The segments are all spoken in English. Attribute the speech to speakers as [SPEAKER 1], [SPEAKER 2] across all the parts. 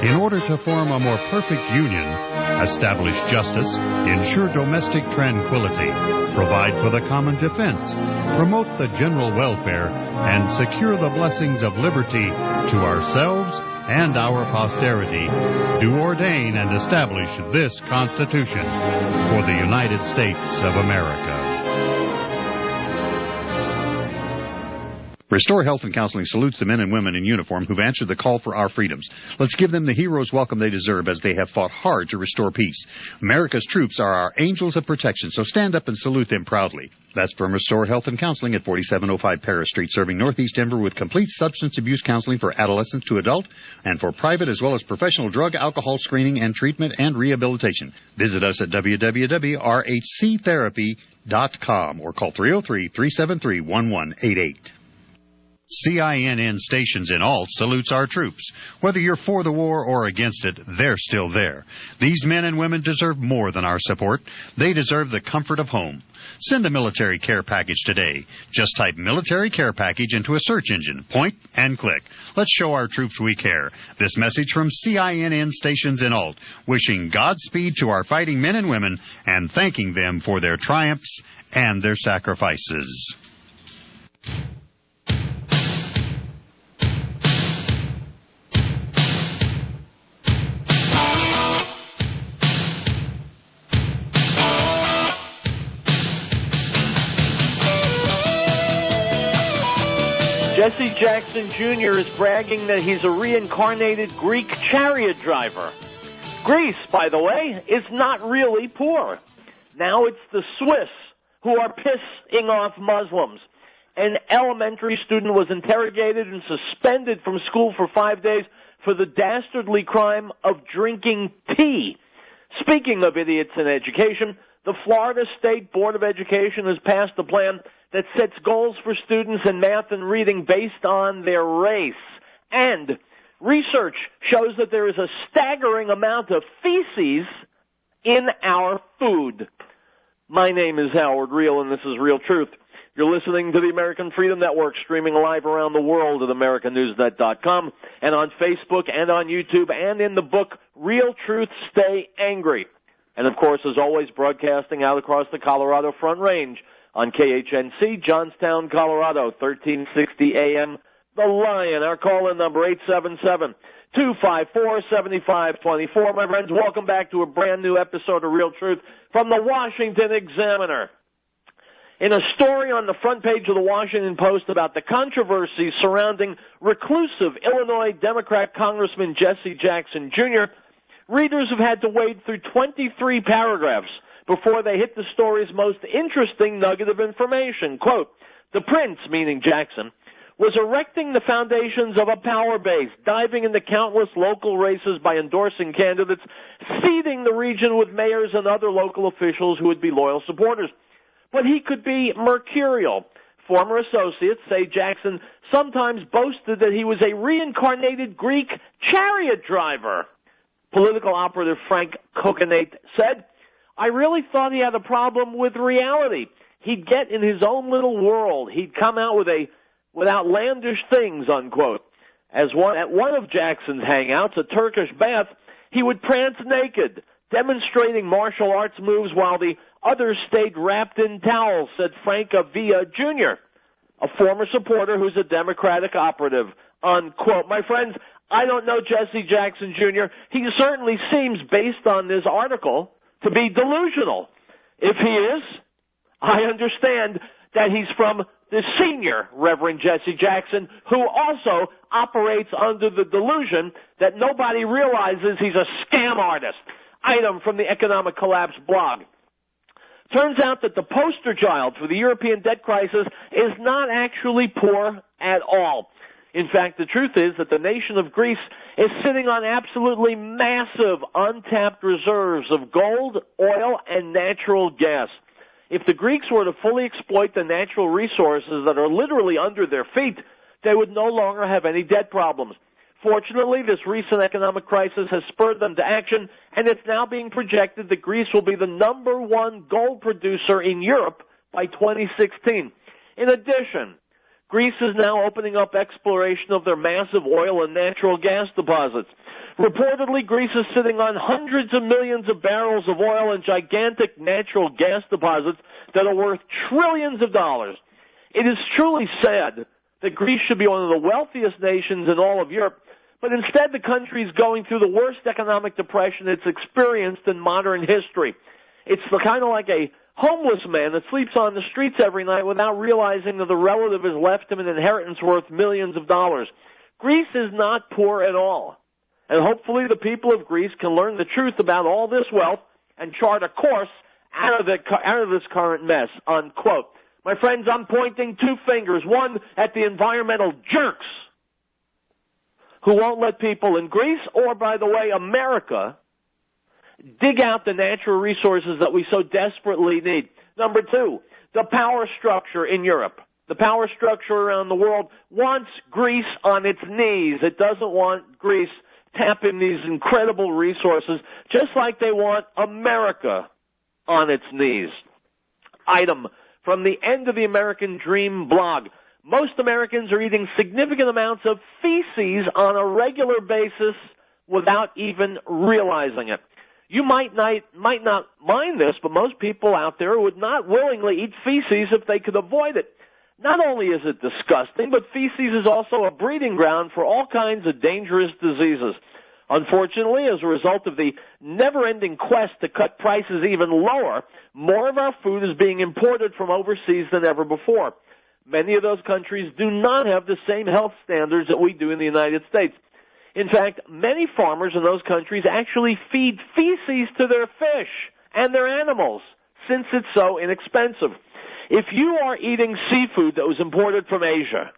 [SPEAKER 1] in order to form a more perfect union, establish justice, ensure domestic tranquility, provide for the common defense, promote the general welfare, and secure the blessings of liberty to ourselves and our posterity, do ordain and establish this Constitution for the United States of America. Restore Health and Counseling salutes the men and women in uniform who've answered the call for our freedoms. Let's give them the hero's welcome they deserve as they have fought hard to restore peace. America's troops are our angels of protection, so stand up and salute them proudly. That's from Restore Health and Counseling at 4705 Paris Street, serving Northeast Denver with complete substance abuse counseling for adolescents to adult and for private as well as professional drug, alcohol screening and treatment and rehabilitation. Visit us at www.rhctherapy.com or call 303-373-1188. CINN Stations in Alt salutes our troops. Whether you're for the war or against it, they're still there. These men and women deserve more than our support. They deserve the comfort of home. Send a military care package today. Just type military care package into a search engine. Point and click. Let's show our troops we care. This message from CINN Stations in Alt, wishing Godspeed to our fighting men and women and thanking them for their triumphs and their sacrifices.
[SPEAKER 2] Jesse Jackson Jr. is bragging that he's a reincarnated Greek chariot driver. Greece, by the way, is not really poor. Now it's the Swiss who are pissing off Muslims. An elementary student was interrogated and suspended from school for 5 days for the dastardly crime of drinking tea. Speaking of idiots in education, the Florida State Board of Education has passed a plan that sets goals for students in math and reading based on their race. And research shows that there is a staggering amount of feces in our food. My name is Howard Riell, and this is Real Truth. You're listening to the American Freedom Network, streaming live around the world at AmericanNewsNet.com and on Facebook and on YouTube and in the book Real Truth, Stay Angry. And, of course, as always, broadcasting out across the Colorado Front Range on KHNC, Johnstown, Colorado, 1360 AM. The Lion, our call-in number, 877-254-7524. My friends, welcome back to a brand new episode of Real Truth from the Washington Examiner. In a story on the front page of the Washington Post about the controversy surrounding reclusive Illinois Democrat Congressman Jesse Jackson Jr., readers have had to wade through 23 paragraphs before they hit the story's most interesting nugget of information. Quote, the prince, meaning Jackson, was erecting the foundations of a power base, diving into countless local races by endorsing candidates, seeding the region with mayors and other local officials who would be loyal supporters. But he could be mercurial. Former associates say Jackson sometimes boasted that he was a reincarnated Greek chariot driver. Political operative Frank Coconate said, I really thought he had a problem with reality. He'd get in his own little world. He'd come out with outlandish things, unquote. At one of Jackson's hangouts, a Turkish bath, he would prance naked, demonstrating martial arts moves while the others stayed wrapped in towels, said Frank Avila Jr., a former supporter who's a Democratic operative, unquote. My friends, I don't know Jesse Jackson Jr. He certainly seems, based on this article, to be delusional. If he is, I understand that he's from the senior Reverend Jesse Jackson, who also operates under the delusion that nobody realizes he's a scam artist. Item from the Economic Collapse blog. Turns out that the poster child for the European debt crisis is not actually poor at all. In fact, the truth is that the nation of Greece is sitting on absolutely massive untapped reserves of gold, oil, and natural gas. If the Greeks were to fully exploit the natural resources that are literally under their feet, they would no longer have any debt problems. Fortunately, this recent economic crisis has spurred them to action, and it's now being projected that Greece will be the #1 gold producer in Europe by 2016. In addition, Greece is now opening up exploration of their massive oil and natural gas deposits. Reportedly, Greece is sitting on hundreds of millions of barrels of oil and gigantic natural gas deposits that are worth trillions of dollars. It is truly sad that Greece should be one of the wealthiest nations in all of Europe, but instead the country is going through the worst economic depression it's experienced in modern history. It's kind of like a homeless man that sleeps on the streets every night without realizing that the relative has left him an inheritance worth millions of dollars. Greece is not poor at all. And hopefully the people of Greece can learn the truth about all this wealth and chart a course out of this current mess, unquote. My friends, I'm pointing two fingers, one at the environmental jerks who won't let people in Greece or, by the way, America, dig out the natural resources that we so desperately need. Number two, the power structure in Europe. The power structure around the world wants Greece on its knees. It doesn't want Greece tapping these incredible resources, just like they want America on its knees. Item from the End of the American Dream blog. Most Americans are eating significant amounts of feces on a regular basis without even realizing it. You might not mind this, but most people out there would not willingly eat feces if they could avoid it. Not only is it disgusting, but feces is also a breeding ground for all kinds of dangerous diseases. Unfortunately, as a result of the never-ending quest to cut prices even lower, more of our food is being imported from overseas than ever before. Many of those countries do not have the same health standards that we do in the United States. In fact, many farmers in those countries actually feed feces to their fish and their animals, since it's so inexpensive. If you are eating seafood that was imported from Asia,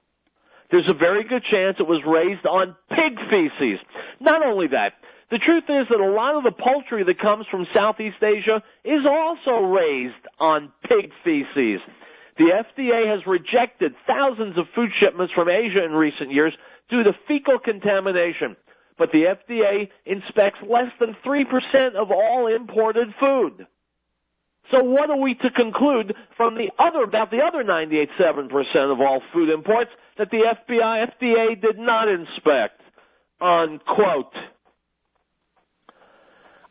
[SPEAKER 2] there's a very good chance it was raised on pig feces. Not only that, the truth is that a lot of the poultry that comes from Southeast Asia is also raised on pig feces. The FDA has rejected thousands of food shipments from Asia in recent years due to fecal contamination, but the FDA inspects less than 3% of all imported food. So what are we to conclude from about the other 98.7% of all food imports that the FDA did not inspect? Unquote.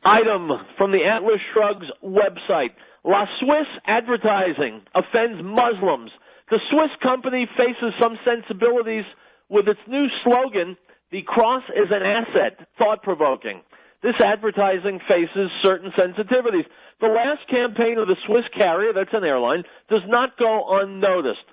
[SPEAKER 2] Item from the Atlas Shrugg's website. La Suisse advertising offends Muslims. The Swiss company faces some sensibilities with its new slogan, "The cross is an asset," thought-provoking. This advertising faces certain sensitivities. The last campaign of the Swiss carrier, that's an airline, does not go unnoticed.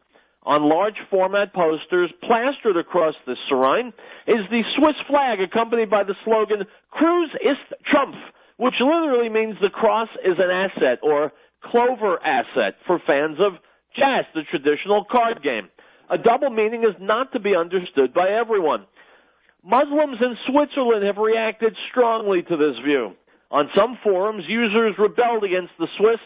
[SPEAKER 2] On large format posters plastered across the Rhine is the Swiss flag accompanied by the slogan, "Kreuz ist Trumpf," which literally means the cross is an asset, or clover asset, for fans of chess, the traditional card game. A double meaning is not to be understood by everyone. Muslims in Switzerland have reacted strongly to this view. On some forums, users rebelled against the Swiss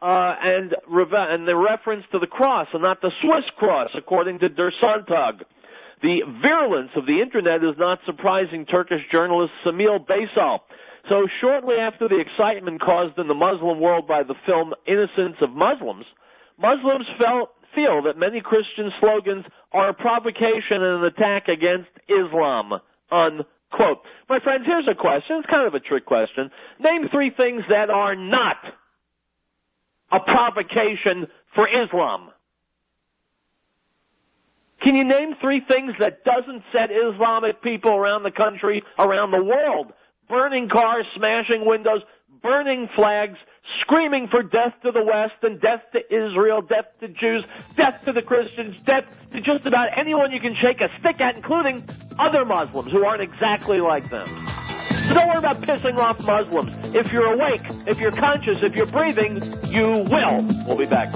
[SPEAKER 2] and the reference to the cross and not the Swiss cross, according to Der Sonntag. The virulence of the Internet is not surprising Turkish journalist Semil Baysal. So shortly after the excitement caused in the Muslim world by the film Innocence of Muslims, Muslims feel that many Christian slogans are a provocation and an attack against Islam, unquote. My friends, here's a question. It's kind of a trick question. Name three things that are not a provocation for Islam. Can you name three things that doesn't set Islamic people around the country, around the world, burning cars, smashing windows, burning flags, screaming for death to the West and death to Israel, death to Jews, death to the Christians, death to just about anyone you can shake a stick at, including other Muslims who aren't exactly like them? So don't worry about pissing off Muslims. If you're awake, if you're conscious, if you're breathing, you will. We'll be back.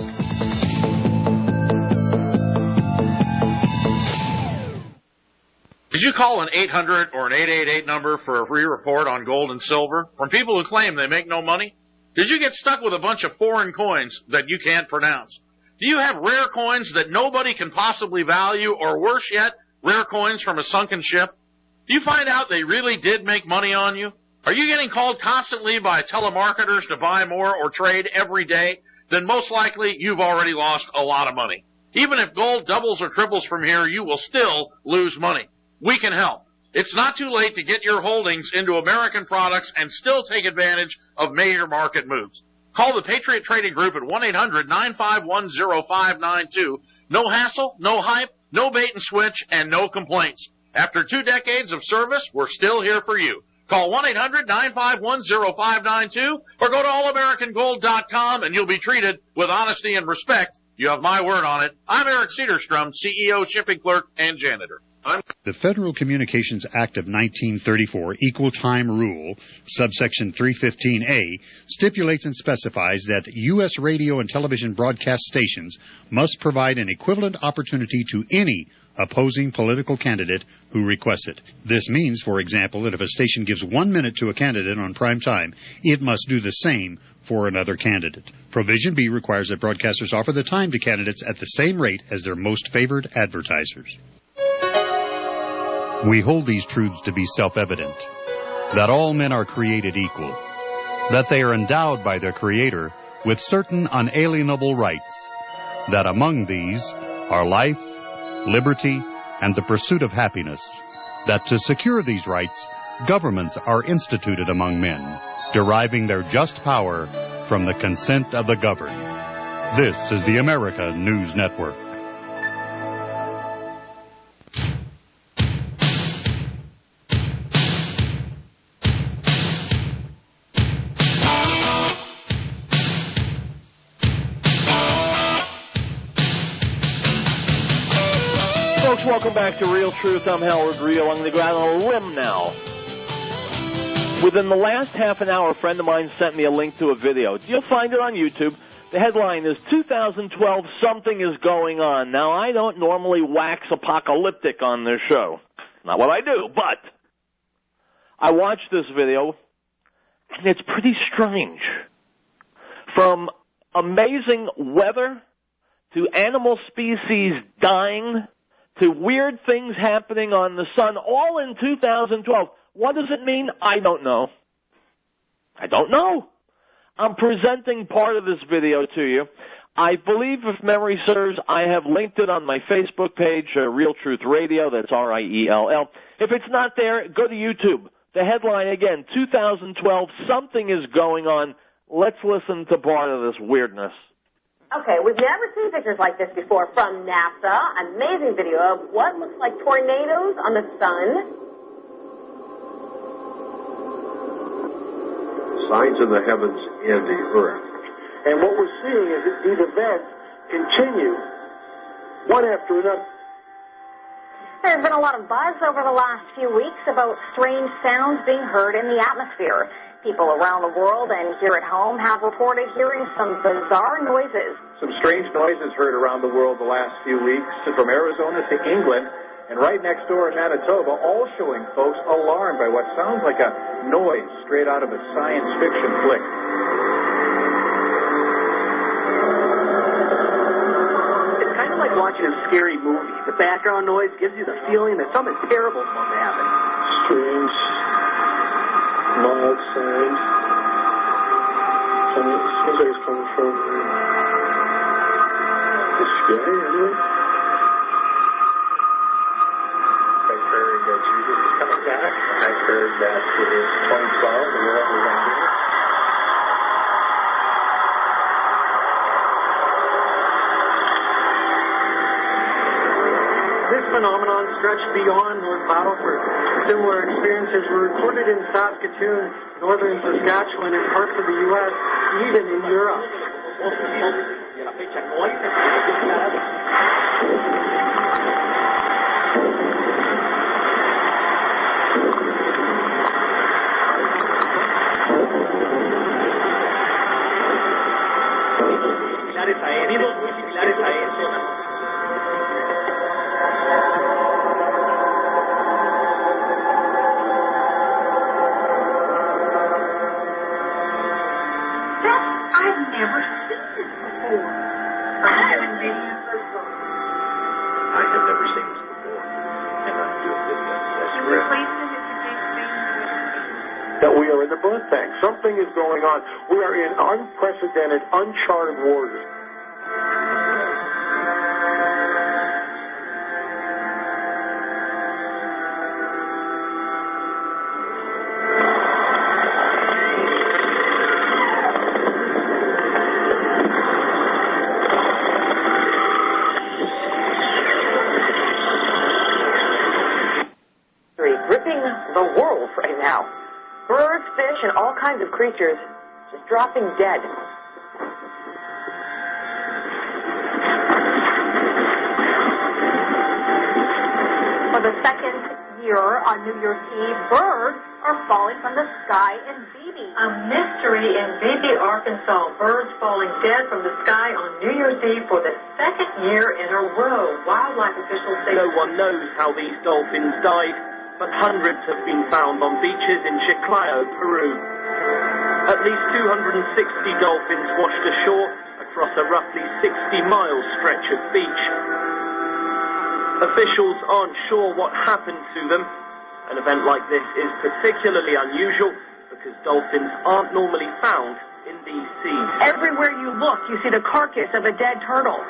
[SPEAKER 3] Did you call an 800 or an 888 number for a free report on gold and silver from people who claim they make no money? Did you get stuck with a bunch of foreign coins that you can't pronounce? Do you have rare coins that nobody can possibly value, or worse yet, rare coins from a sunken ship? Do you find out they really did make money on you? Are you getting called constantly by telemarketers to buy more or trade every day? Then most likely you've already lost a lot of money. Even if gold doubles or triples from here, you will still lose money. We can help. It's not too late to get your holdings into American products and still take advantage of major market moves. Call the Patriot Trading Group at 1-800-951-0592. No hassle, no hype, no bait and switch, and no complaints. After 2 decades of service, we're still here for you. Call 1-800-951-0592 or go to allamericangold.com and you'll be treated with honesty and respect. You have my word on it. I'm Eric Cedarstrom, CEO, shipping clerk, and janitor.
[SPEAKER 1] The Federal Communications Act of 1934, Equal Time Rule, subsection 315A, stipulates and specifies that U.S. radio and television broadcast stations must provide an equivalent opportunity to any opposing political candidate who requests it. This means, for example, that if a station gives 1 minute to a candidate on prime time, it must do the same for another candidate. Provision B requires that broadcasters offer the time to candidates at the same rate as their most favored advertisers. We hold these truths to be self-evident, that all men are created equal, that they are endowed by their Creator with certain unalienable rights, that among these are life, liberty, and the pursuit of happiness, that to secure these rights, governments are instituted among men, deriving their just power from the consent of the governed. This is the America News Network.
[SPEAKER 2] Welcome back to Real Truth. I'm Howard Riell. I'm going to go out on a limb now. Within the last half an hour, a friend of mine sent me a link to a video. You'll find it on YouTube. The headline is 2012, Something is Going On. Now, I don't normally wax apocalyptic on this show. Not what I do, but I watched this video, and it's pretty strange. From amazing weather to animal species dying to weird things happening on the sun, all in 2012. What does it mean? I don't know. I don't know. I'm presenting part of this video to you. I believe, if memory serves, I have linked it on my Facebook page, Real Truth Radio. That's Riell. If it's not there, go to YouTube. The headline, again, 2012, Something is Going On. Let's listen to part of this weirdness.
[SPEAKER 4] Okay, we've never seen pictures like this before from NASA. Amazing video of what looks like tornadoes on the sun.
[SPEAKER 5] Signs in the heavens and the earth.
[SPEAKER 6] And what we're seeing is that these events continue one after another.
[SPEAKER 4] There's been a lot of buzz over the last few weeks about strange sounds being heard in the atmosphere. People around the world and here at home have reported hearing some bizarre noises.
[SPEAKER 5] Some strange noises heard around the world the last few weeks, from Arizona to England, and right next door in Manitoba, all showing folks alarmed by what sounds like a noise straight out of a science fiction flick.
[SPEAKER 6] It's kind of like watching a scary movie. The background noise gives you the feeling that something terrible is about to happen. Strange, mild sound. Seems like it's coming from the sky, anyway.
[SPEAKER 5] I've heard that Jesus is coming back. I've heard that it is 2012, the world is ending.
[SPEAKER 6] This phenomenon stretched beyond North Battleford. Similar experiences were recorded in Saskatoon, northern Saskatchewan, and parts of the U.S., even in Europe. Muy similares a eso.
[SPEAKER 5] That we are in the blood bank. Something is going on. We are in unprecedented, uncharted waters.
[SPEAKER 4] right now. Birds, fish, and all kinds of creatures just dropping dead. For the second year on New Year's Eve, birds are falling from the sky in Beebe. A mystery in Beebe, Arkansas. Birds falling dead from the sky on New Year's Eve for the second year in a row. Wildlife officials say
[SPEAKER 6] no one knows how these dolphins died, but hundreds have been found on beaches in Chiclayo, Peru. At least 260 dolphins washed ashore across a roughly 60-mile stretch of beach. Officials aren't sure what happened to them. An event like this is particularly unusual because dolphins aren't normally found in these seas.
[SPEAKER 4] everywhere you look, you see the carcass of a dead turtle.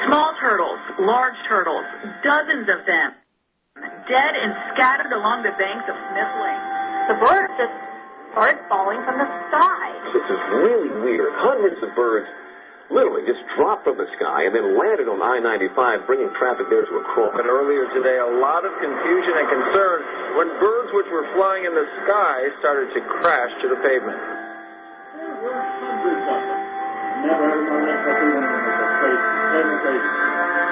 [SPEAKER 4] Small turtles, large turtles, dozens of them, dead and scattered along the banks of Smith Lake. The birds just started falling from the sky.
[SPEAKER 7] This is really weird. Hundreds of birds literally just dropped from the sky and then landed on I-95, bringing traffic there to a crawl.
[SPEAKER 5] And earlier today, a lot of confusion and concern when birds which were flying in the sky started to crash to the pavement.
[SPEAKER 8] There were hundreds of them. Never ever known every one of them was a crazy, total crazy.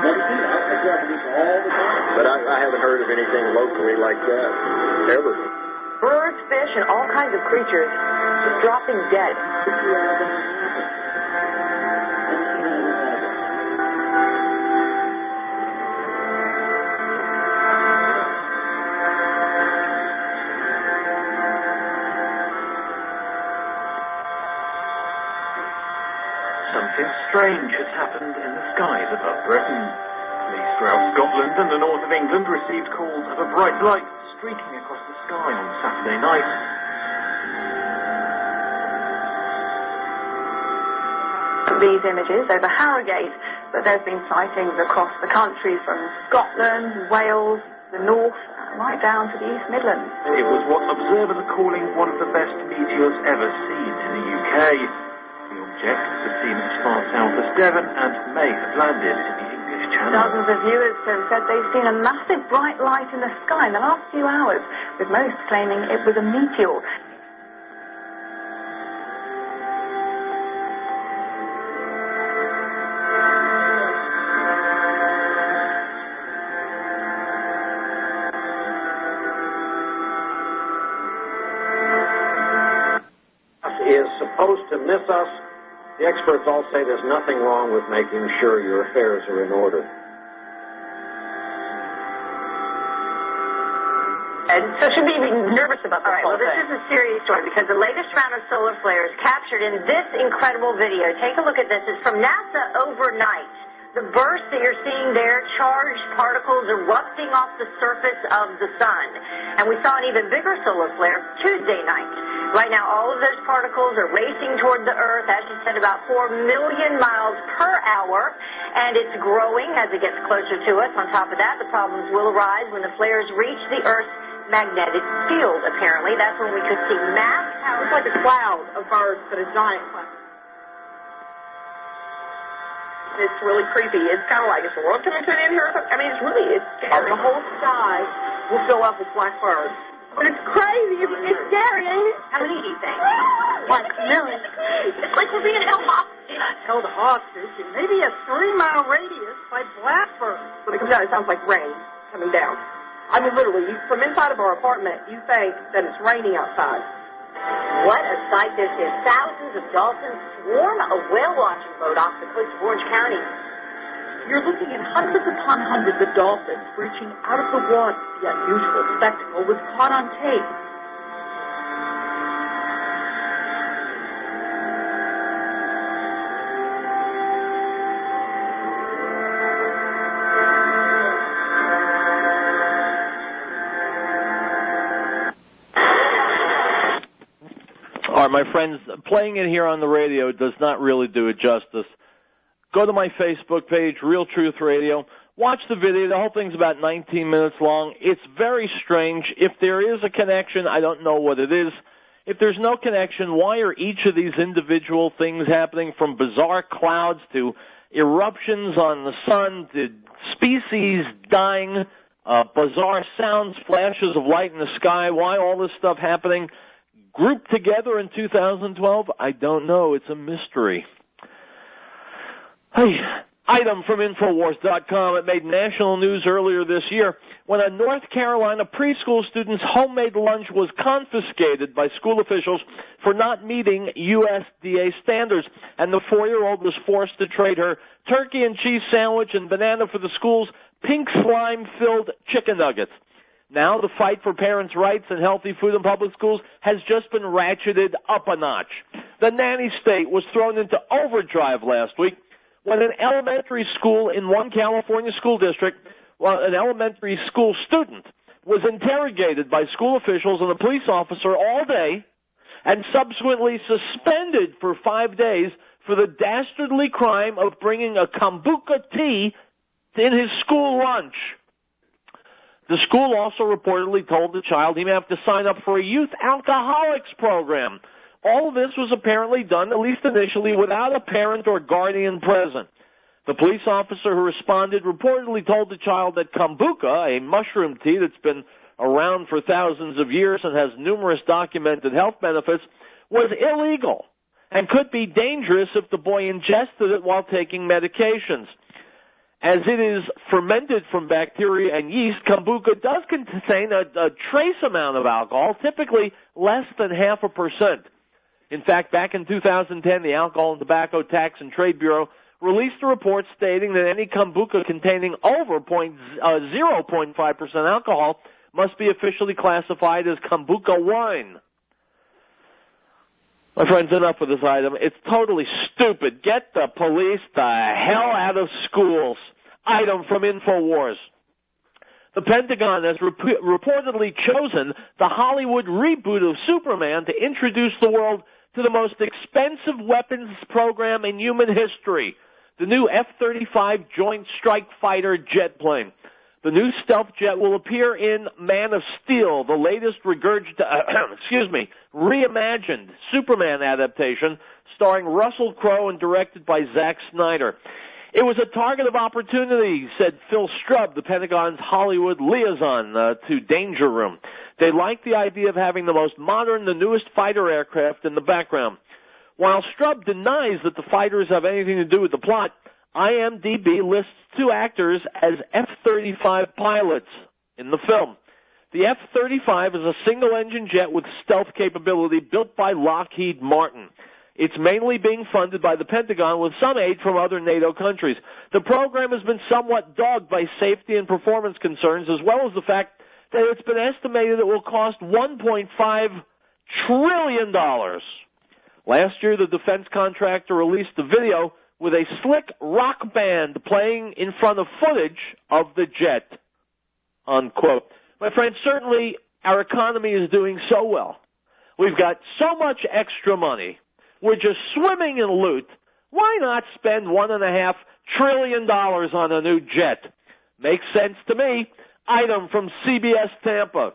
[SPEAKER 8] Never seen that. I travel this all the time.
[SPEAKER 7] But I haven't heard of anything locally like that, ever.
[SPEAKER 4] Birds, fish, and all kinds of creatures just dropping dead.
[SPEAKER 5] Something strange has happened in the skies above Britain. Police throughout Scotland and the north of England received calls of a bright light streaking across the sky on Saturday night.
[SPEAKER 4] These images over Harrogate, but there's been sightings across the country from Scotland, Wales, the north, right down to the East Midlands.
[SPEAKER 5] It was what observers are calling one of the best meteors ever seen in the UK. The object was seen as far south as Devon and may have landed in the English Channel.
[SPEAKER 4] Dozens of viewers have said they've seen a massive bright light in the sky in the last few hours, with most claiming it was a meteor.
[SPEAKER 7] Is supposed to miss us. The experts all say there's nothing wrong with making sure your affairs are in order.
[SPEAKER 4] And so should we be nervous about this? All right, well, this is a serious story because the latest round of solar flares captured in this incredible video. Take a look at this. It's from NASA overnight. The burst that you're seeing there, charged particles erupting off the surface of the sun. And we saw an even bigger solar flare Tuesday night. Right now, all of those particles are racing toward the Earth, as you said, about 4 million miles per hour, and it's growing as it gets closer to us. On top of that, the problems will arise when the flares reach the Earth's magnetic field, apparently. That's when we could see mass.
[SPEAKER 9] It's like a cloud of birds, but a giant cloud. It's really creepy. It's kind of like, is the world coming to an end here? I mean, it's scary. The whole sky will fill up with black birds. But it's crazy. It's scary, ain't it?
[SPEAKER 4] How many do you think?
[SPEAKER 9] Like a million.
[SPEAKER 4] It's like we're being held hostage.
[SPEAKER 9] Held hostage in maybe a 3-mile radius by blackbirds. When it comes down, it sounds like rain coming down. I mean, literally, from inside of our apartment, you think that it's raining outside.
[SPEAKER 4] What a sight this is. Thousands of dolphins swarm a whale-watching boat off the coast of Orange County.
[SPEAKER 9] You're looking at hundreds upon hundreds of dolphins breaching out of the water. The unusual spectacle was caught on tape.
[SPEAKER 10] All right, my friends, playing it here on the radio does not really do it justice. Go to my Facebook page, Real Truth Radio. Watch the video. The whole thing's about 19 minutes long. It's very strange. If there is a connection, I don't know what it is. If there's no connection, why are each of these individual things happening, from bizarre clouds to eruptions on the sun to species dying? bizarre sounds, flashes of light in the sky. Why all this stuff happening grouped together in 2012? I don't know. It's a mystery. Hey, item from Infowars.com. It made national news earlier this year when a North Carolina preschool student's homemade lunch was confiscated by school officials for not meeting USDA standards, and the 4-year-old was forced to trade her turkey and cheese sandwich and banana for the school's pink slime-filled chicken nuggets. Now the fight for parents' rights and healthy food in public schools has just been ratcheted up a notch. The nanny state was thrown into overdrive last week when an elementary school in one California school district, an elementary school student was interrogated by school officials and a police officer all day and subsequently suspended for 5 days for the dastardly crime of bringing a kombucha tea in his school lunch. The school also reportedly told the child he may have to sign up for a youth alcoholics program. All of this was apparently done, at least initially, without a parent or guardian present. The police officer who responded reportedly told the child that kombucha, a mushroom tea that's been around for thousands of years and has numerous documented health benefits, was illegal and could be dangerous if the boy ingested it while taking medications. As it is fermented from bacteria and yeast, kombucha does contain a trace amount of alcohol, typically less than 0.5%. In fact, back in 2010, the Alcohol and Tobacco Tax and Trade Bureau released a report stating that any kombucha containing over 0.5% alcohol must be officially classified as kombucha wine. My friends, enough with this item. It's totally stupid. Get the police the hell out of schools. Item from InfoWars. The Pentagon has reportedly chosen the Hollywood reboot of Superman to introduce the world to the most expensive weapons program in human history, the new F-35 Joint Strike Fighter jet plane. The new stealth jet will appear in Man of Steel, the latest reimagined Superman adaptation starring Russell Crowe and directed by Zack Snyder. It was a target of opportunity, said Phil Strubb, the Pentagon's Hollywood liaison to Danger Room. They like the idea of having the most modern, the newest fighter aircraft in the background. While Strubb denies that the fighters have anything to do with the plot, IMDb lists 2 actors as F-35 pilots in the film. The F-35 is a single-engine jet with stealth capability built by Lockheed Martin. It's mainly being funded by the Pentagon with some aid from other NATO countries. The program has been somewhat dogged by safety and performance concerns, as well as the fact that it's been estimated it will cost $1.5 trillion. Last year, the defense contractor released a video with a slick rock band playing in front of footage of the jet, unquote. My friends, certainly our economy is doing so well. We've got so much extra money. We're just swimming in loot. Why not spend $1.5 trillion on a new jet? Makes sense to me. Item from CBS Tampa.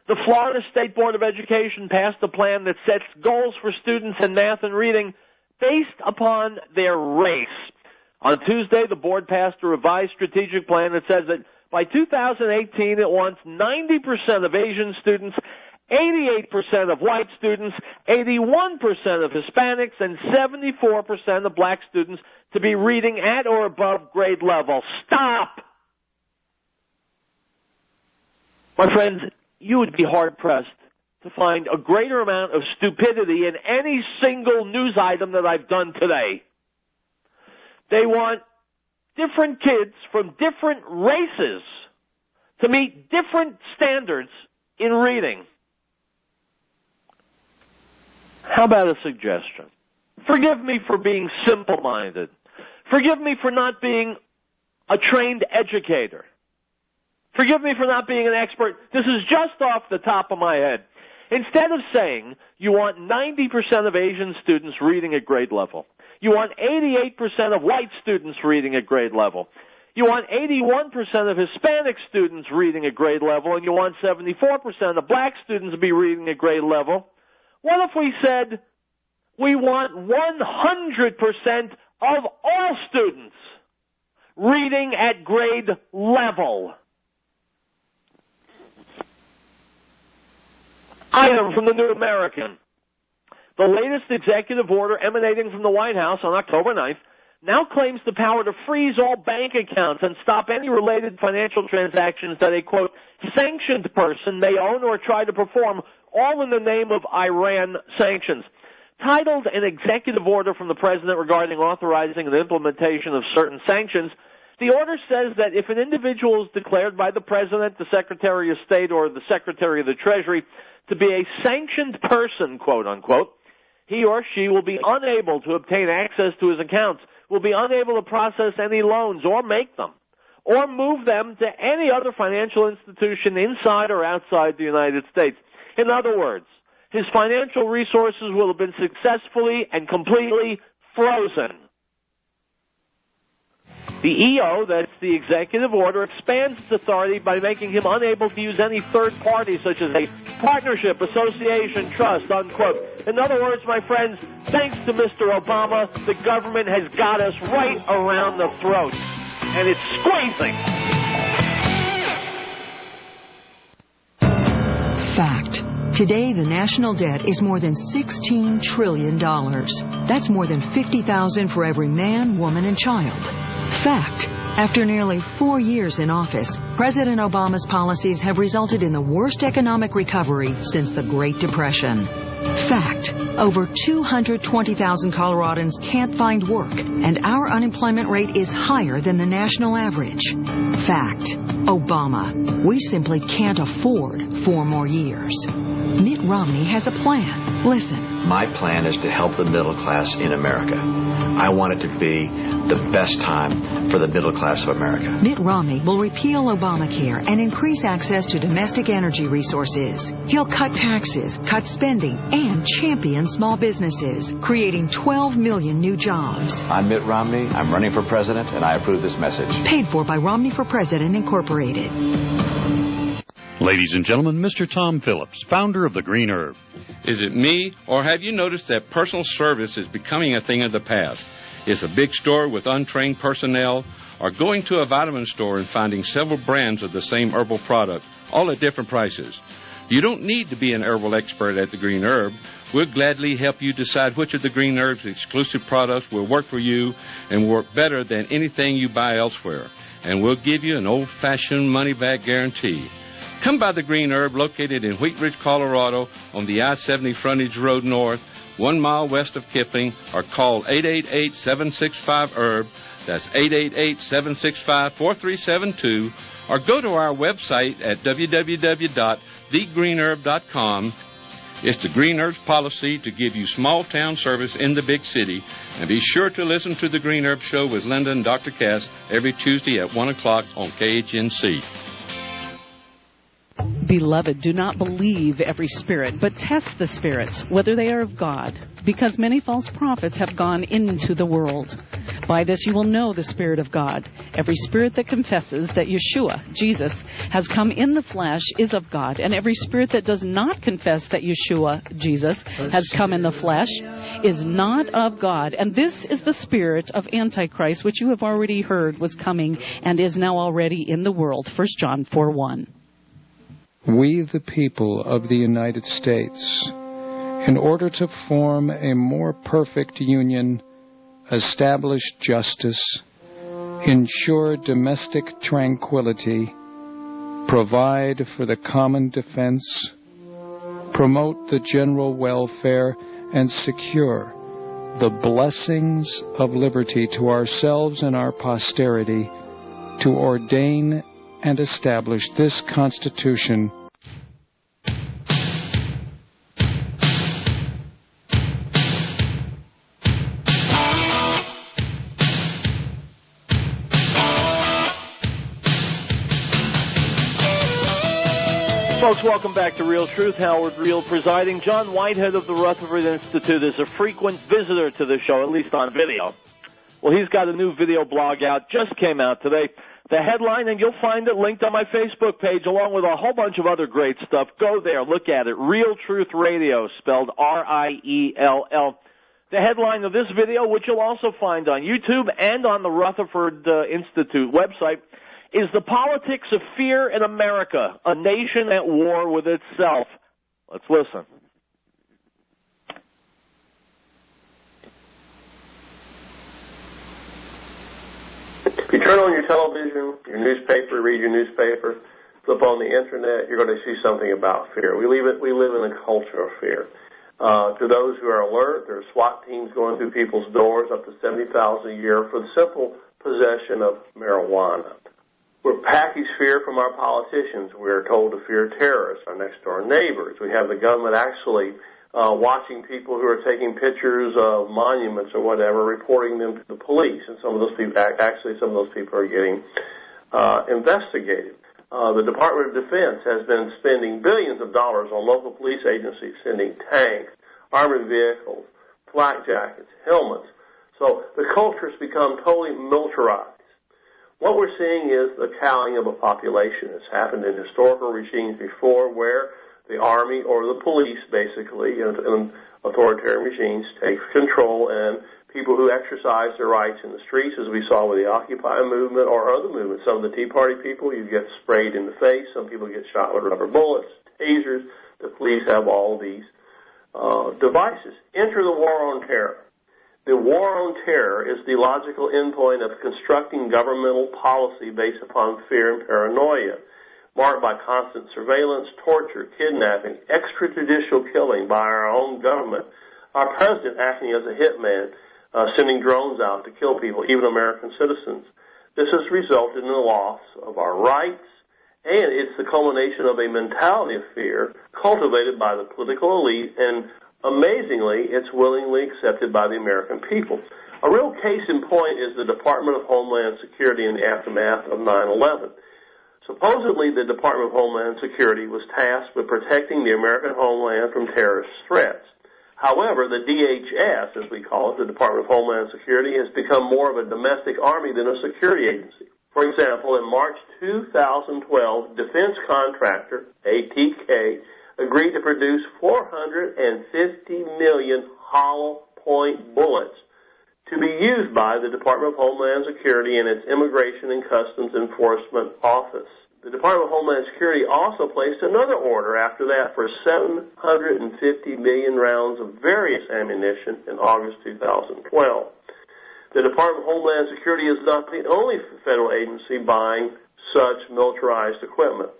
[SPEAKER 10] The Florida State Board of Education passed a plan that sets goals for students in math and reading based upon their race. On Tuesday, the board passed a revised strategic plan that says that by 2018, it wants 90% of Asian students, 88% of white students, 81% of Hispanics, and 74% of black students to be reading at or above grade level. Stop! My friends, you would be hard-pressed to find a greater amount of stupidity in any single news item that I've done today. They want different kids from different races to meet different standards in reading. How about a suggestion? Forgive me for being simple-minded. Forgive me for not being a trained educator. Forgive me for not being an expert. This is just off the top of my head. Instead of saying you want 90% of Asian students reading at grade level, you want 88% of white students reading at grade level, you want 81% of Hispanic students reading at grade level, and you want 74% of black students to be reading at grade level, what if we said we want 100% of all students reading at grade level?
[SPEAKER 2] Item from the New American. The latest executive order emanating from the White House on October 9th now claims the power to freeze all bank accounts and stop any related financial transactions that a, quote, sanctioned person may own or try to perform, all in the name of Iran sanctions. Titled an executive order from the president regarding authorizing the implementation of certain sanctions, the order says that if an individual is declared by the president, the secretary of state, or the secretary of the treasury to be a sanctioned person, quote unquote, he or she will be unable to obtain access to his accounts, will be unable to process any loans or make them, or move them to any other financial institution inside or outside the United States. In other words, his financial resources will have been successfully and completely frozen. The EO, that's the executive order, expands its authority by making him unable to use any third party, such as a partnership, association, trust, unquote. In other words, my friends, thanks to Mr. Obama, the government has got us right around the throat. And it's squeezing.
[SPEAKER 11] Fact. Today, the national debt is more than $16 trillion. That's more than $50,000 for every man, woman, and child. Fact. After nearly 4 years in office, President Obama's policies have resulted in the worst economic recovery since the Great Depression. Fact. Over 220,000 Coloradans can't find work, and our unemployment rate is higher than the national average. Fact. Obama. We simply can't afford 4 more years. Mitt Romney has a plan. Listen.
[SPEAKER 12] My plan is to help the middle class in America. I want it to be the best time for the middle class of America.
[SPEAKER 11] Mitt Romney will repeal Obamacare and increase access to domestic energy resources. He'll cut taxes, cut spending, and champion small businesses, creating 12 million new jobs.
[SPEAKER 12] I'm Mitt Romney. I'm running for president, and I approve this message.
[SPEAKER 11] Paid for by Romney for President, Incorporated.
[SPEAKER 1] Ladies and gentlemen, Mr. Tom Phillips, founder of the Green Herb.
[SPEAKER 13] Is it me, or have you noticed that personal service is becoming a thing of the past? Is a big store with untrained personnel, or going to a vitamin store and finding several brands of the same herbal product, all at different prices? You don't need to be an herbal expert at the Green Herb. We'll gladly help you decide which of the Green Herb's exclusive products will work for you and work better than anything you buy elsewhere. And we'll give you an old-fashioned money-back guarantee. Come by the Green Herb, located in Wheat Ridge, Colorado, on the I-70 frontage road north, 1 mile west of Kipling, or call 888-765-HERB. That's 888-765-4372. Or go to our website at www.thegreenherb.com. It's the Green Herb's policy to give you small-town service in the big city. And be sure to listen to the Green Herb Show with Linda and Dr. Cass every Tuesday at 1 o'clock on KHNC.
[SPEAKER 14] Beloved, do not believe every spirit, but test the spirits, whether they are of God, because many false prophets have gone into the world. By this you will know the Spirit of God. Every spirit that confesses that Yeshua, Jesus, has come in the flesh is of God, and every spirit that does not confess that Yeshua, Jesus, has come in the flesh is not of God. And this is the spirit of Antichrist, which you have already heard was coming and is now already in the world. 1 John 4:1.
[SPEAKER 15] We, the people of the United States, in order to form a more perfect union, establish justice, ensure domestic tranquility, provide for the common defense, promote the general welfare, and secure the blessings of liberty to ourselves and our posterity, to ordain and establish this Constitution.
[SPEAKER 2] Folks, welcome back to Real Truth. Howard Riell presiding. John Whitehead of the Rutherford Institute is a frequent visitor to the show, at least on video. Well, he's got a new video blog out, just came out today. The headline, and you'll find it linked on my Facebook page, along with a whole bunch of other great stuff. Go there, look at it. Real Truth Radio, spelled R-I-E-L-L. The headline of this video, which you'll also find on YouTube and on the Rutherford Institute website, is The Politics of Fear in America, a Nation at War with Itself.
[SPEAKER 10] Let's listen.
[SPEAKER 16] If you turn on your television, your newspaper, read your newspaper, flip on the internet, you're going to see something about fear. We live in a culture of fear. To those who are alert, there are SWAT teams going through people's doors, up to $70,000 a year for the simple possession of marijuana. We're packaged fear from our politicians. We're told to fear terrorists, our next-door neighbors. We have the government actually watching people who are taking pictures of monuments or whatever, reporting them to the police, and some of those people are getting investigated. The Department of Defense has been spending billions of dollars on local police agencies, sending tanks, armored vehicles, flak jackets, helmets. So the culture has become totally militarized. What we're seeing is the cowing of a population. It's happened in historical regimes before where the army or the police, basically, in authoritarian regimes, take control, and people who exercise their rights in the streets, as we saw with the Occupy movement or other movements. Some of the Tea Party people, you get sprayed in the face. Some people get shot with rubber bullets, tasers. The police have all these devices. Enter the war on terror. The war on terror is the logical endpoint of constructing governmental policy based upon fear and paranoia, marked by constant surveillance, torture, kidnapping, extrajudicial killing by our own government, our president acting as a hitman, sending drones out to kill people, even American citizens. This has resulted in the loss of our rights, and it's the culmination of a mentality of fear cultivated by the political elite, and amazingly, it's willingly accepted by the American people. A real case in point is the Department of Homeland Security in the aftermath of 9/11. Supposedly, the Department of Homeland Security was tasked with protecting the American homeland from terrorist threats. However, the DHS, as we call it, the Department of Homeland Security, has become more of a domestic army than a security agency. For example, in March 2012, defense contractor ATK agreed to produce 450 million hollow point bullets to be used by the Department of Homeland Security and its Immigration and Customs Enforcement Office. The Department of Homeland Security also placed another order after that for 750 million rounds of various ammunition in August 2012. The Department of Homeland Security is not the only federal agency buying such militarized equipment.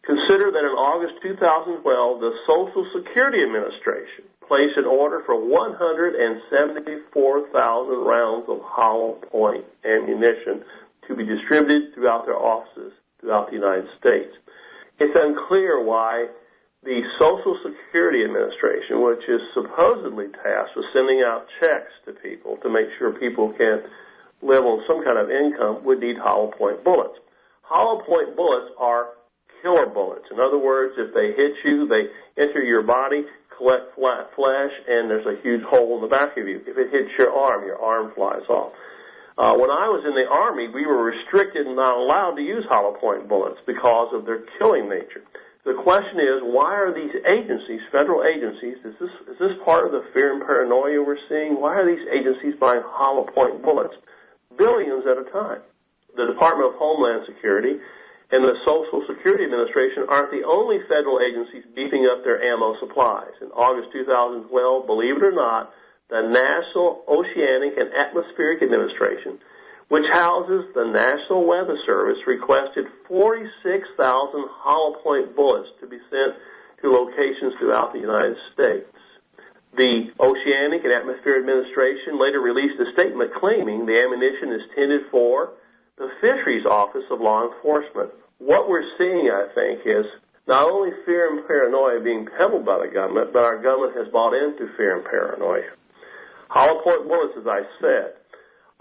[SPEAKER 16] Consider that in August 2012, the Social Security Administration placed an order for 174,000 rounds of hollow point ammunition to be distributed throughout their offices throughout the United States. It's unclear why the Social Security Administration, which is supposedly tasked with sending out checks to people to make sure people can live on some kind of income, would need hollow point bullets. Hollow point bullets are killer bullets. In other words, if they hit you, they enter your body, collect flat flesh, and there's a huge hole in the back of you. If it hits your arm flies off. When I was in the Army, we were restricted and not allowed to use hollow point bullets because of their killing nature. The question is, why are these agencies, federal agencies, is this part of the fear and paranoia we're seeing? Why are these agencies buying hollow point bullets? Billions at a time. The Department of Homeland Security and the Social Security Administration aren't the only federal agencies beefing up their ammo supplies. In August 2012, believe it or not, the National Oceanic and Atmospheric Administration, which houses the National Weather Service, requested 46,000 hollow point bullets to be sent to locations throughout the United States. The Oceanic and Atmospheric Administration later released a statement claiming the ammunition is intended for the Fisheries Office of Law Enforcement. What we're seeing, I think, is not only fear and paranoia being peddled by the government, but our government has bought into fear and paranoia. Hollow point bullets, as I said,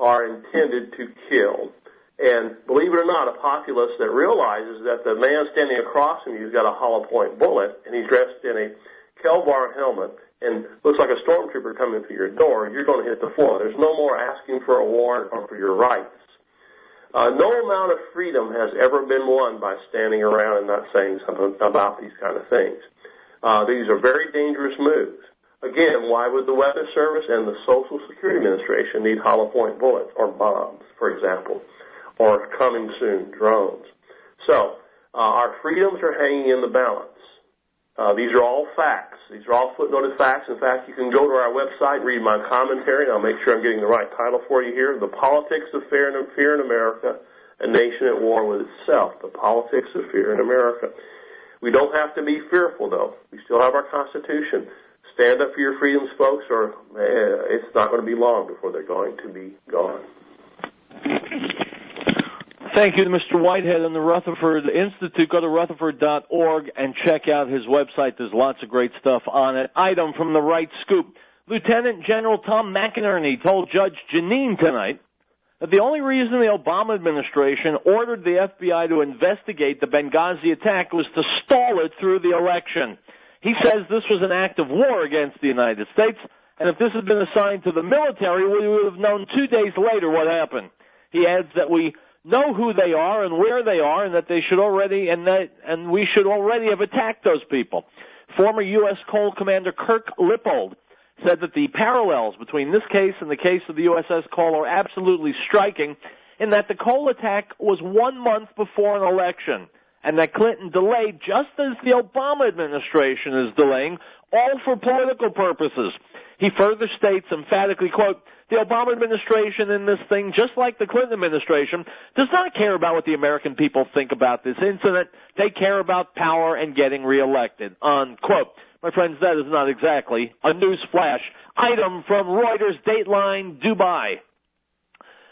[SPEAKER 16] are intended to kill. And believe it or not, a populace that realizes that the man standing across from you has got a hollow point bullet and he's dressed in a Kelvar helmet and looks like a stormtrooper coming through your door, you're going to hit the floor. There's no more asking for a warrant or for your rights. No amount of freedom has ever been won by standing around and not saying something about these kind of things. These are very dangerous moves. Again, why would the Weather Service and the Social Security Administration need hollow point bullets or bombs, for example, or coming soon, drones? So our freedoms are hanging in the balance. These are all facts. These are all footnoted facts. In fact, you can go to our website, read my commentary, and I'll make sure I'm getting the right title for you here. The Politics of Fear in America, a Nation at War with Itself. The Politics of Fear in America. We don't have to be fearful, though. We still have our Constitution. Stand up for your freedoms, folks, or it's not going to be long before they're going to be gone.
[SPEAKER 10] Thank you to Mr. Whitehead and the Rutherford Institute. Go to rutherford.org and check out his website. There's lots of great stuff on it. Item from the Right Scoop. Lieutenant General Tom McInerney told Judge Janine tonight that the only reason the Obama administration ordered the FBI to investigate the Benghazi attack was to stall it through the election. He says this was an act of war against the United States, and if this had been assigned to the military, we would have known 2 days later what happened. He adds that we know who they are and where they are, and that they should already and we should already have attacked those people. Former U.S. Cole Commander Kirk Lippold said that the parallels between this case and the case of the USS Cole are absolutely striking, in that the Cole attack was 1 month before an election, and that Clinton delayed just as the Obama administration is delaying, all for political purposes. He further states emphatically, quote, the Obama administration in this thing, just like the Clinton administration, does not care about what the American people think about this incident. They care about power and getting reelected, unquote. My friends, that is not exactly a news flash. Item from Reuters, Dateline, Dubai.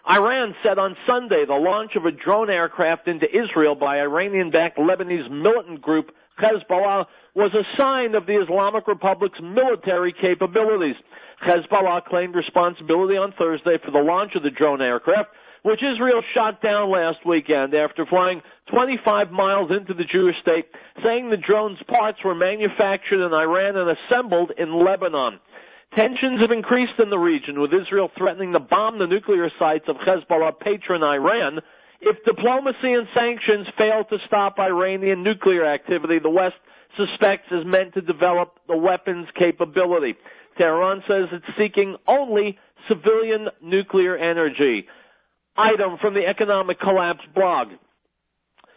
[SPEAKER 10] Iran said on Sunday the launch of a drone aircraft into Israel by Iranian-backed Lebanese militant group Hezbollah was a sign of the Islamic Republic's military capabilities. Hezbollah claimed responsibility on Thursday for the launch of the drone aircraft, which Israel shot down last weekend after flying 25 miles into the Jewish state, saying the drone's parts were manufactured in Iran and assembled in Lebanon. Tensions have increased in the region, with Israel threatening to bomb the nuclear sites of Hezbollah patron Iran if diplomacy and sanctions fail to stop Iranian nuclear activity the West suspects is meant to develop the weapons capability. Tehran says it's seeking only civilian nuclear energy. Item from the Economic Collapse blog.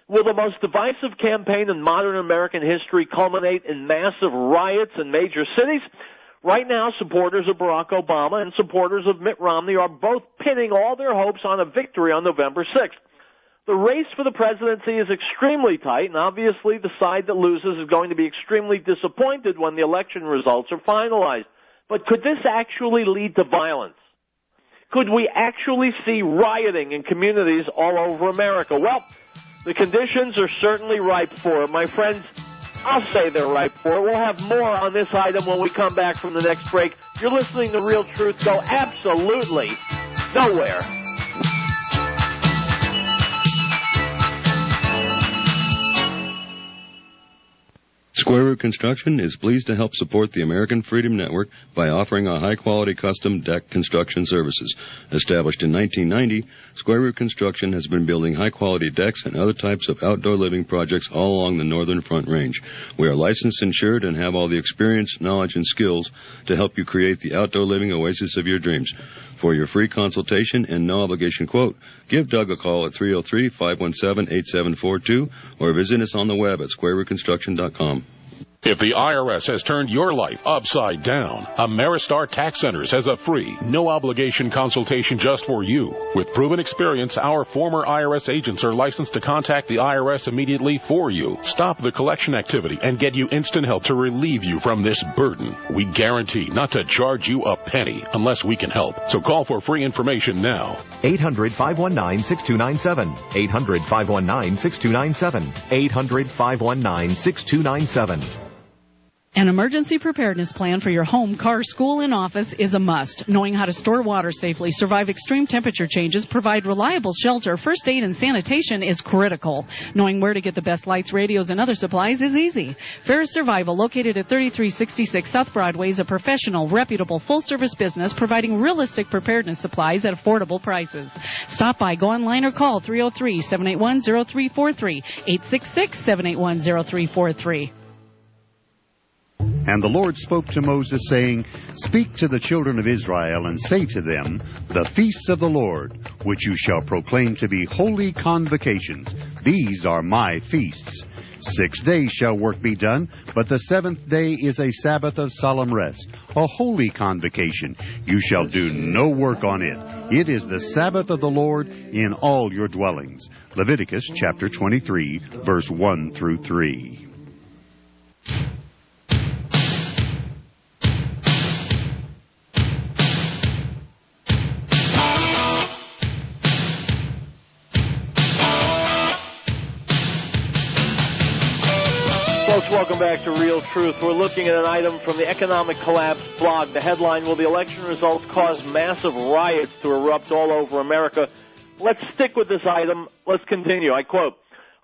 [SPEAKER 10] Will the most divisive campaign in modern American history culminate in massive riots in major cities? Right now, supporters of Barack Obama and supporters of Mitt Romney are both pinning all their hopes on a victory on November 6th. The race for the presidency is extremely tight, and obviously the side that loses is going to be extremely disappointed when the election results are finalized. But could this actually lead to violence? Could we actually see rioting in communities all over America? Well, the conditions are certainly ripe for it. My friends, I'll say they're ripe for it. We'll have more on this item when we come back from the next break. You're listening to Real Truth. Go absolutely nowhere.
[SPEAKER 17] Square Root Construction is pleased to help support the American Freedom Network by offering a high-quality custom deck construction services. Established in 1990, Square Root Construction has been building high-quality decks and other types of outdoor living projects all along the Northern Front Range. We are licensed, insured, and have all the experience, knowledge, and skills to help you create the outdoor living oasis of your dreams. For your free consultation and no-obligation quote, give Doug a call at 303-517-8742 or visit us on the web at squarerootconstruction.com.
[SPEAKER 18] If the IRS has turned your life upside down, Ameristar Tax Centers has a free, no-obligation consultation just for you. With proven experience, our former IRS agents are licensed to contact the IRS immediately for you, stop the collection activity, and get you instant help to relieve you from this burden. We guarantee not to charge you a penny unless we can help. So call for free information now.
[SPEAKER 19] 800-519-6297. 800-519-6297. 800-519-6297.
[SPEAKER 14] An emergency preparedness plan for your home, car, school, and office is a must. Knowing how to store water safely, survive extreme temperature changes, provide reliable shelter, first aid, and sanitation is critical. Knowing where to get the best lights, radios, and other supplies is easy. Ferris Survival, located at 3366 South Broadway, is a professional, reputable, full-service business providing realistic preparedness supplies at affordable prices. Stop by, go online, or call 303-781-0343, 866-781-0343.
[SPEAKER 1] And the Lord spoke to Moses, saying, Speak to the children of Israel, and say to them, The feasts of the Lord, which you shall proclaim to be holy convocations, these are my feasts. 6 days shall work be done, but the 7th day is a Sabbath of solemn rest, a holy convocation. You shall do no work on it. It is the Sabbath of the Lord in all your dwellings. Leviticus chapter 23, verse 1 through 3.
[SPEAKER 2] Folks, welcome back to Real Truth. We're looking at an item from the Economic Collapse blog. The headline, will the election results cause massive riots to erupt all over America? Let's stick with this item. Let's continue. I quote,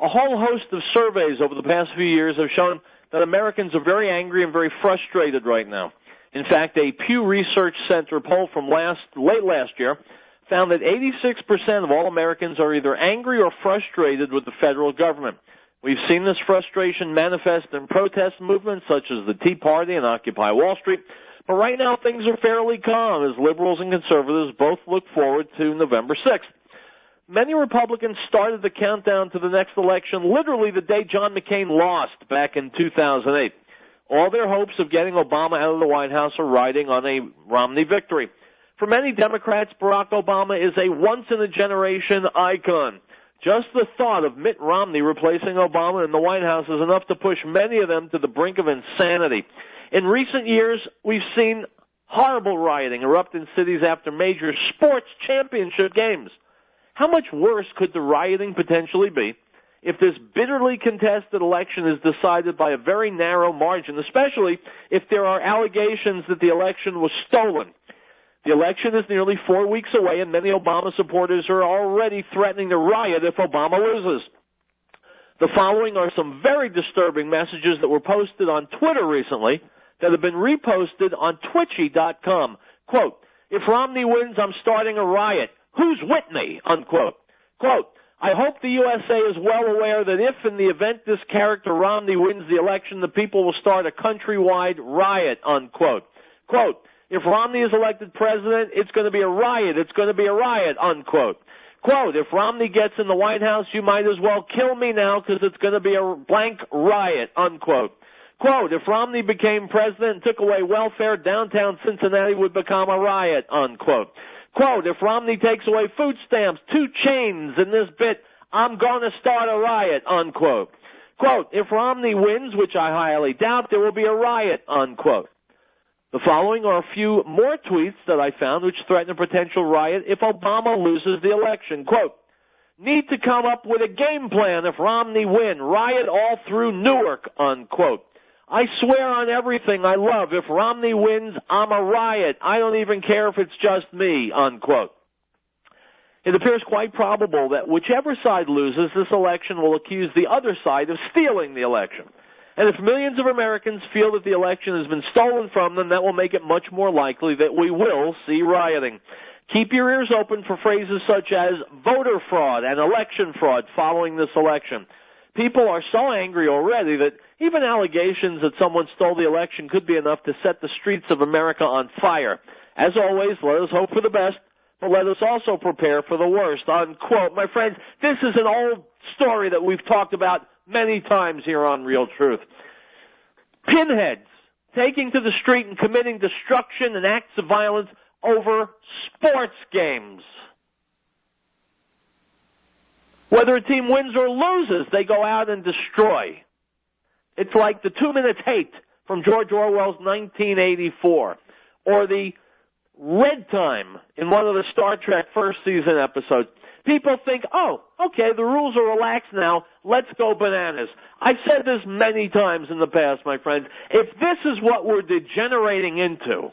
[SPEAKER 2] a whole host of surveys over the past few years have shown that Americans are very angry and very frustrated right now. In fact, a Pew Research Center poll from late last year found that 86% of all Americans are either angry or frustrated with the federal government. We've seen this frustration manifest in protest movements such as the Tea Party and Occupy Wall Street, but right now things are fairly calm as liberals and conservatives both look forward to November 6th. Many Republicans started the countdown to the next election literally the day John McCain lost back in 2008. All their hopes of getting Obama out of the White House are riding on a Romney victory. For many Democrats, Barack Obama is a once-in-a-generation icon. Just the thought of Mitt Romney replacing Obama in the White House is enough to push many of them to the brink of insanity. In recent years, we've seen horrible rioting erupt in cities after major sports championship games. How much worse could the rioting potentially be if this bitterly contested election is decided by a very narrow margin, especially if there are allegations that the election was stolen? The election is nearly 4 weeks away, and many Obama supporters are already threatening to riot if Obama loses. The following are some very disturbing messages that were posted on Twitter recently that have been reposted on Twitchy.com. Quote, if Romney wins, I'm starting a riot. Who's with me? Unquote. Quote, I hope the USA is well aware that if in the event this character Romney wins the election, the people will start a countrywide riot. Unquote. Quote, if Romney is elected president, it's going to be a riot. It's going to be a riot, unquote. Quote, if Romney gets in the White House, you might as well kill me now because it's going to be a blank riot, unquote. Quote, if Romney became president and took away welfare, downtown Cincinnati would become a riot, unquote. Quote, if Romney takes away food stamps, 2 chains in this bit, I'm going to start a riot, unquote. Quote, if Romney wins, which I highly doubt, there will be a riot, unquote. The following are a few more tweets that I found which threaten a potential riot if Obama loses the election. Quote, need to come up with a game plan if Romney win. Riot all through Newark, unquote. I swear on everything I love, if Romney wins, I'm a riot. I don't even care if it's just me, unquote. It appears quite probable that whichever side loses this election will accuse the other side of stealing the election. And if millions of Americans feel that the election has been stolen from them, that will make it much more likely that we will see rioting. Keep your ears open for phrases such as voter fraud and election fraud following this election. People are so angry already that even allegations that someone stole the election could be enough to set the streets of America on fire. As always, let us hope for the best, but let us also prepare for the worst, unquote. My friends, this is an old story that we've talked about many times here on Real Truth. Pinheads taking to the street and committing destruction and acts of violence over sports games. Whether a team wins or loses, they go out and destroy. It's like the 2 Minutes Hate from George Orwell's 1984, or the Red Time in one of the Star Trek first season episodes. People think, oh, okay, the rules are relaxed now, let's go bananas. I've said this many times in the past, my friends. If this is what we're degenerating into,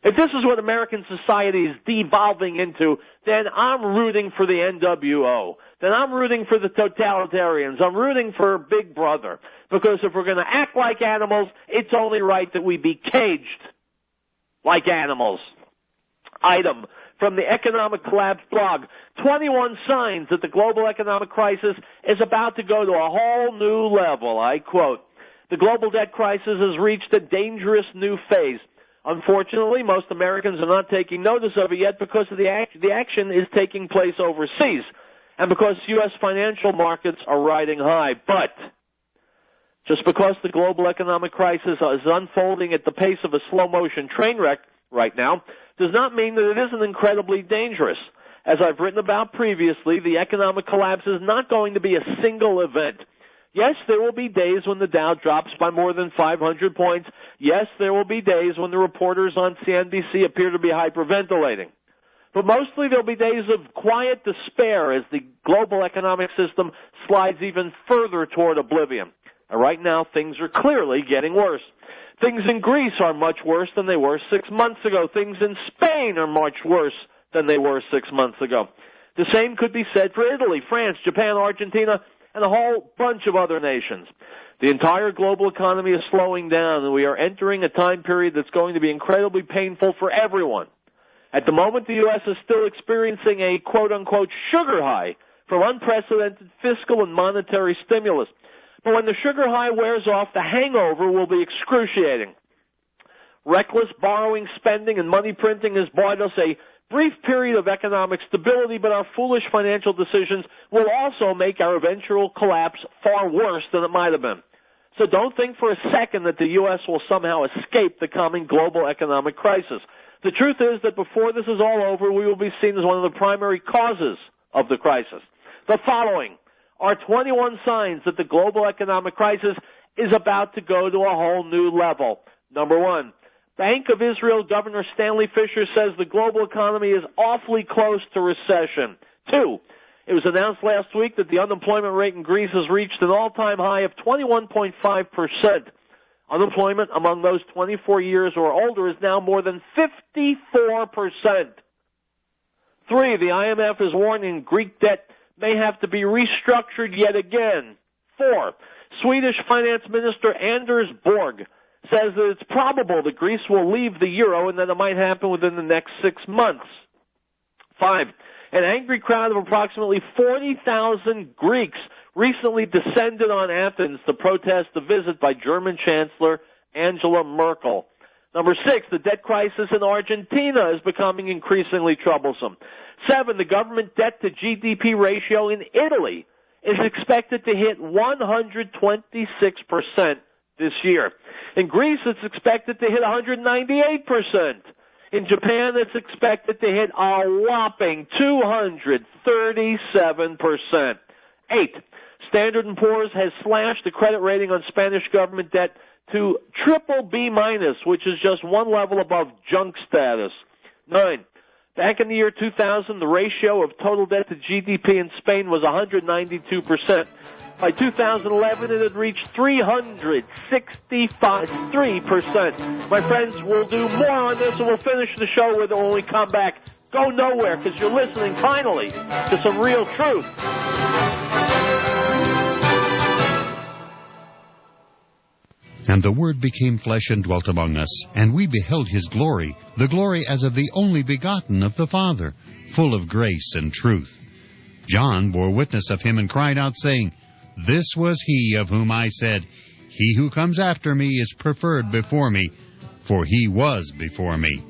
[SPEAKER 2] if this is what American society is devolving into, then I'm rooting for the NWO. Then I'm rooting for the totalitarians. I'm rooting for Big Brother. Because if we're going to act like animals, it's only right that we be caged like animals. Item from the Economic Collapse blog, 21 signs that the global economic crisis is about to go to a whole new level. I quote, the global debt crisis has reached a dangerous new phase. Unfortunately, most Americans are not taking notice of it yet because of the action is taking place overseas and because U.S. financial markets are riding high. But Just because the global economic crisis is unfolding at the pace of a slow-motion train wreck right now does not mean that it isn't incredibly dangerous. As I've written about previously, the economic collapse is not going to be a single event. Yes, there will be days when the Dow drops by more than 500 points. Yes, there will be days when the reporters on CNBC appear to be hyperventilating. But mostly there'll be days of quiet despair as the global economic system slides even further toward oblivion. And right now, things are clearly getting worse. Things in Greece are much worse than they were 6 months ago. Things in Spain are much worse than they were 6 months ago. The same could be said for Italy, France, Japan, Argentina, and a whole bunch of other nations. The entire global economy is slowing down, and we are entering a time period that's going to be incredibly painful for everyone. At the moment, the U.S. is still experiencing a quote-unquote sugar high from unprecedented fiscal and monetary stimulus. But when the sugar high wears off, the hangover will be excruciating. Reckless borrowing, spending, and money printing has bought us a brief period of economic stability, but our foolish financial decisions will also make our eventual collapse far worse than it might have been. So don't think for a second that the U.S. will somehow escape the coming global economic crisis. The truth is that before this is all over, we will be seen as one of the primary causes of the crisis. The following are 21 signs that the global economic crisis is about to go to a whole new level. Number one, Bank of Israel Governor Stanley Fischer says the global economy is awfully close to recession. Two, it was announced last week that the unemployment rate in Greece has reached an all-time high of 21.5%. Unemployment among those 24 years or older is now more than 54%. Three, the IMF is warning Greek debt may have to be restructured yet again. Four, Swedish Finance Minister Anders Borg says that it's probable that Greece will leave the euro and that it might happen within the next 6 months. Five, an angry crowd of approximately 40,000 Greeks recently descended on Athens to protest the visit by German Chancellor Angela Merkel. Number six, the debt crisis in Argentina is becoming increasingly troublesome. Seven, the government debt to GDP ratio in Italy is expected to hit 126% this year. In Greece, it's expected to hit 198%. In Japan, it's expected to hit a whopping 237%. Eight, Standard & Poor's has slashed the credit rating on Spanish government debt to BBB-, which is just one level above junk status. 9, back in the year 2000, the ratio of total debt to GDP in Spain was 192%. By 2011, it had reached 365.3%. My friends, we'll do more on this, and we'll finish the show with it when we come back. Go nowhere, because you're listening, finally, to some real truth.
[SPEAKER 1] And the Word became flesh and dwelt among us, and we beheld his glory, the glory as of the only begotten of the Father, full of grace and truth. John bore witness of him and cried out, saying, This was he of whom I said, He who comes after me is preferred before me, for he was before me.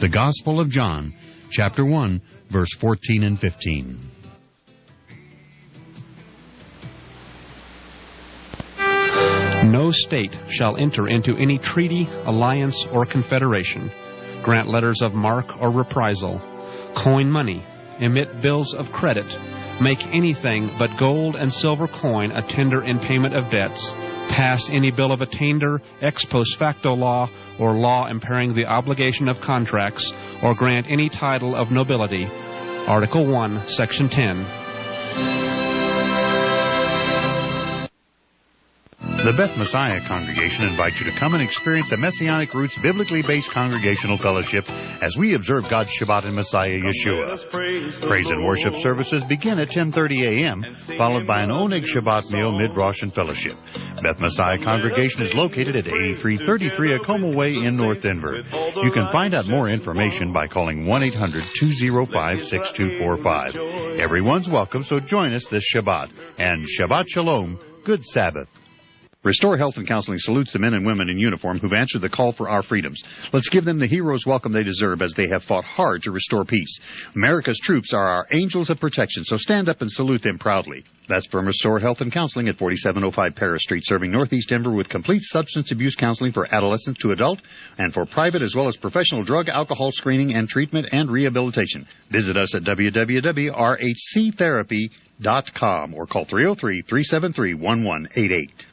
[SPEAKER 1] The Gospel of John, chapter 1, verse 14 and 15.
[SPEAKER 19] No state shall enter into any treaty, alliance, or confederation, grant letters of marque or reprisal, coin money, emit bills of credit, make anything but gold and silver coin a tender in payment of debts, pass any bill of attainder, ex post facto law, or law impairing the obligation of contracts, or grant any title of nobility. Article 1, Section 10.
[SPEAKER 1] The Beth Messiah Congregation invites you to come and experience a Messianic Roots biblically based congregational fellowship as we observe God's Shabbat in Messiah Yeshua. Praise and worship services begin at 10:30 a.m., followed by an Oneg Shabbat meal mid-Rosh and fellowship. Beth Messiah Congregation is located at 8333 Acoma Way in North Denver. You can find out more information by calling 1-800-205-6245. Everyone's welcome, so join us this Shabbat. And Shabbat Shalom, good Sabbath. Restore Health and Counseling salutes the men and women in uniform who've answered the call for our freedoms. Let's give them the hero's welcome they deserve as they have fought hard to restore peace. America's troops are our angels of protection, so stand up and salute them proudly. That's from Restore Health and Counseling at 4705 Paris Street, serving Northeast Denver with complete substance abuse counseling for adolescents to adult and for private as well as professional drug, alcohol screening and treatment and rehabilitation. Visit us at www.rhctherapy.com or call 303-373-1188.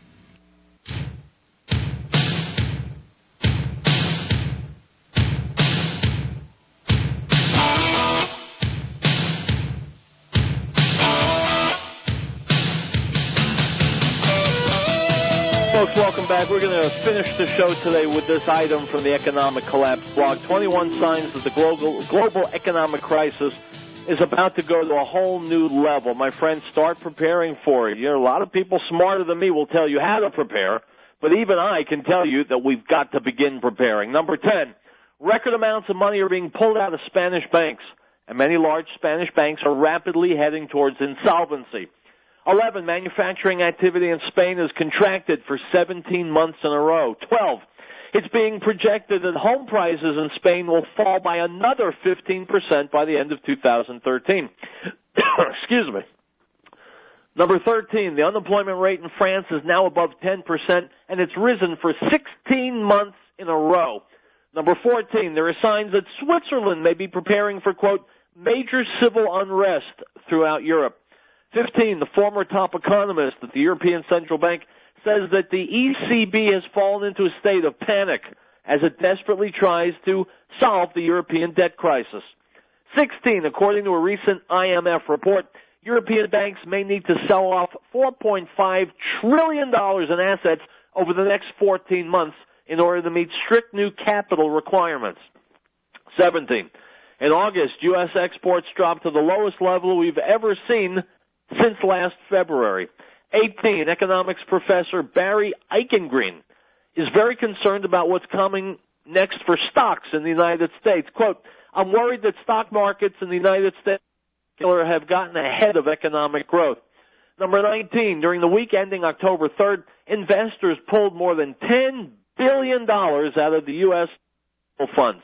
[SPEAKER 2] Folks, welcome back. We're going to finish the show today with this item from the Economic Collapse blog. 21 signs that the global economic crisis is about to go to a whole new level. My friends, start preparing for it. You know, a lot of people smarter than me will tell you how to prepare, but even I can tell you that we've got to begin preparing. Number 10, record amounts of money are being pulled out of Spanish banks, and many large Spanish banks are rapidly heading towards insolvency. 11, manufacturing activity in Spain has contracted for 17 months in a row. 12, it's being projected that home prices in Spain will fall by another 15% by the end of 2013. Excuse me. Number 13, the unemployment rate in France is now above 10%, and it's risen for 16 months in a row. Number 14, there are signs that Switzerland may be preparing for, quote, major civil unrest throughout Europe. 15, the former top economist at the European Central Bank says that the ECB has fallen into a state of panic as it desperately tries to solve the European debt crisis. 16, according to a recent IMF report, European banks may need to sell off $4.5 trillion in assets over the next 14 months in order to meet strict new capital requirements. 17, in August, U.S. exports dropped to the lowest level we've ever seen since last February. 18, economics professor Barry Eichengreen is very concerned about what's coming next for stocks in the United States. Quote, I'm worried that stock markets in the United States have gotten ahead of economic growth. Number 19, during the week ending October 3rd, investors pulled more than $10 billion out of the U.S. funds.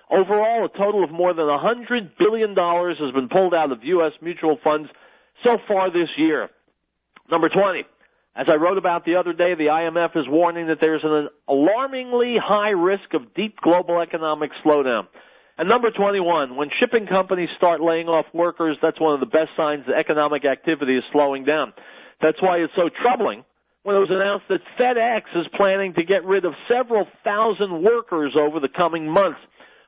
[SPEAKER 2] Overall, a total of more than $100 billion has been pulled out of U.S. mutual funds so far this year. Number 20, as I wrote about the other day, the IMF is warning that there's an alarmingly high risk of deep global economic slowdown. And number 21, when shipping companies start laying off workers, that's one of the best signs that economic activity is slowing down. That's why it's so troubling when it was announced that FedEx is planning to get rid of several thousand workers over the coming months.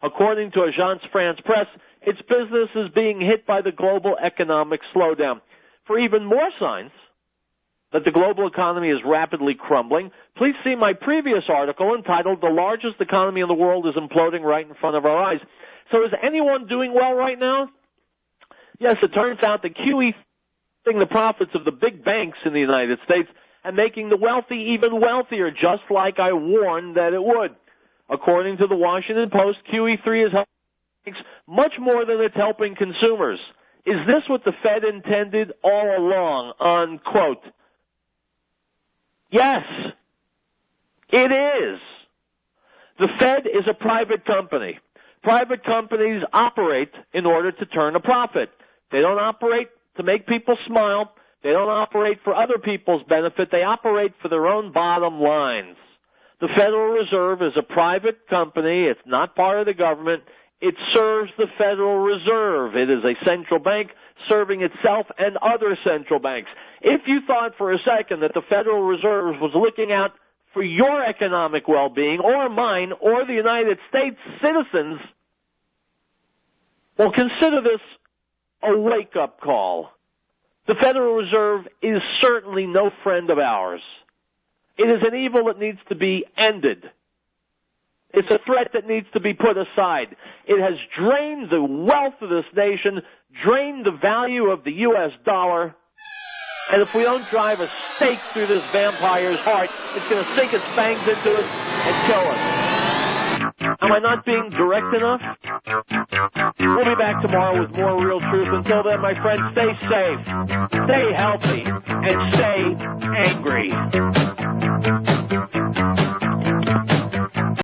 [SPEAKER 2] According to Agence France-Presse, its business is being hit by the global economic slowdown. For even more signs that the global economy is rapidly crumbling, please see my previous article entitled The Largest Economy in the World is Imploding Right in Front of Our Eyes. So is anyone doing well right now? Yes, it turns out that QE the profits of the big banks in the United States and making the wealthy even wealthier, just like I warned that it would. According to the Washington Post, QE3 is helping banks much more than it's helping consumers. Is this what the Fed intended all along? Unquote. Yes, it is. The Fed is a private company. Private companies operate in order to turn a profit. They don't operate to make people smile. They don't operate for other people's benefit. They operate for their own bottom lines. The Federal Reserve is a private company. It's not part of the government. It serves the Federal Reserve. It is a central bank serving itself and other central banks. If you thought for a second that the Federal Reserve was looking out for your economic well-being or mine or the United States citizens, well, consider this a wake-up call. The Federal Reserve is certainly no friend of ours. It is an evil that needs to be ended. It's a threat that needs to be put aside. It has drained the wealth of this nation, drained the value of the U.S. dollar, and if we don't drive a stake through this vampire's heart, it's going to sink its fangs into it and kill us. Am I not being direct enough? We'll be back tomorrow with more Real Truth. Until then, my friends, stay safe, stay healthy, and stay angry.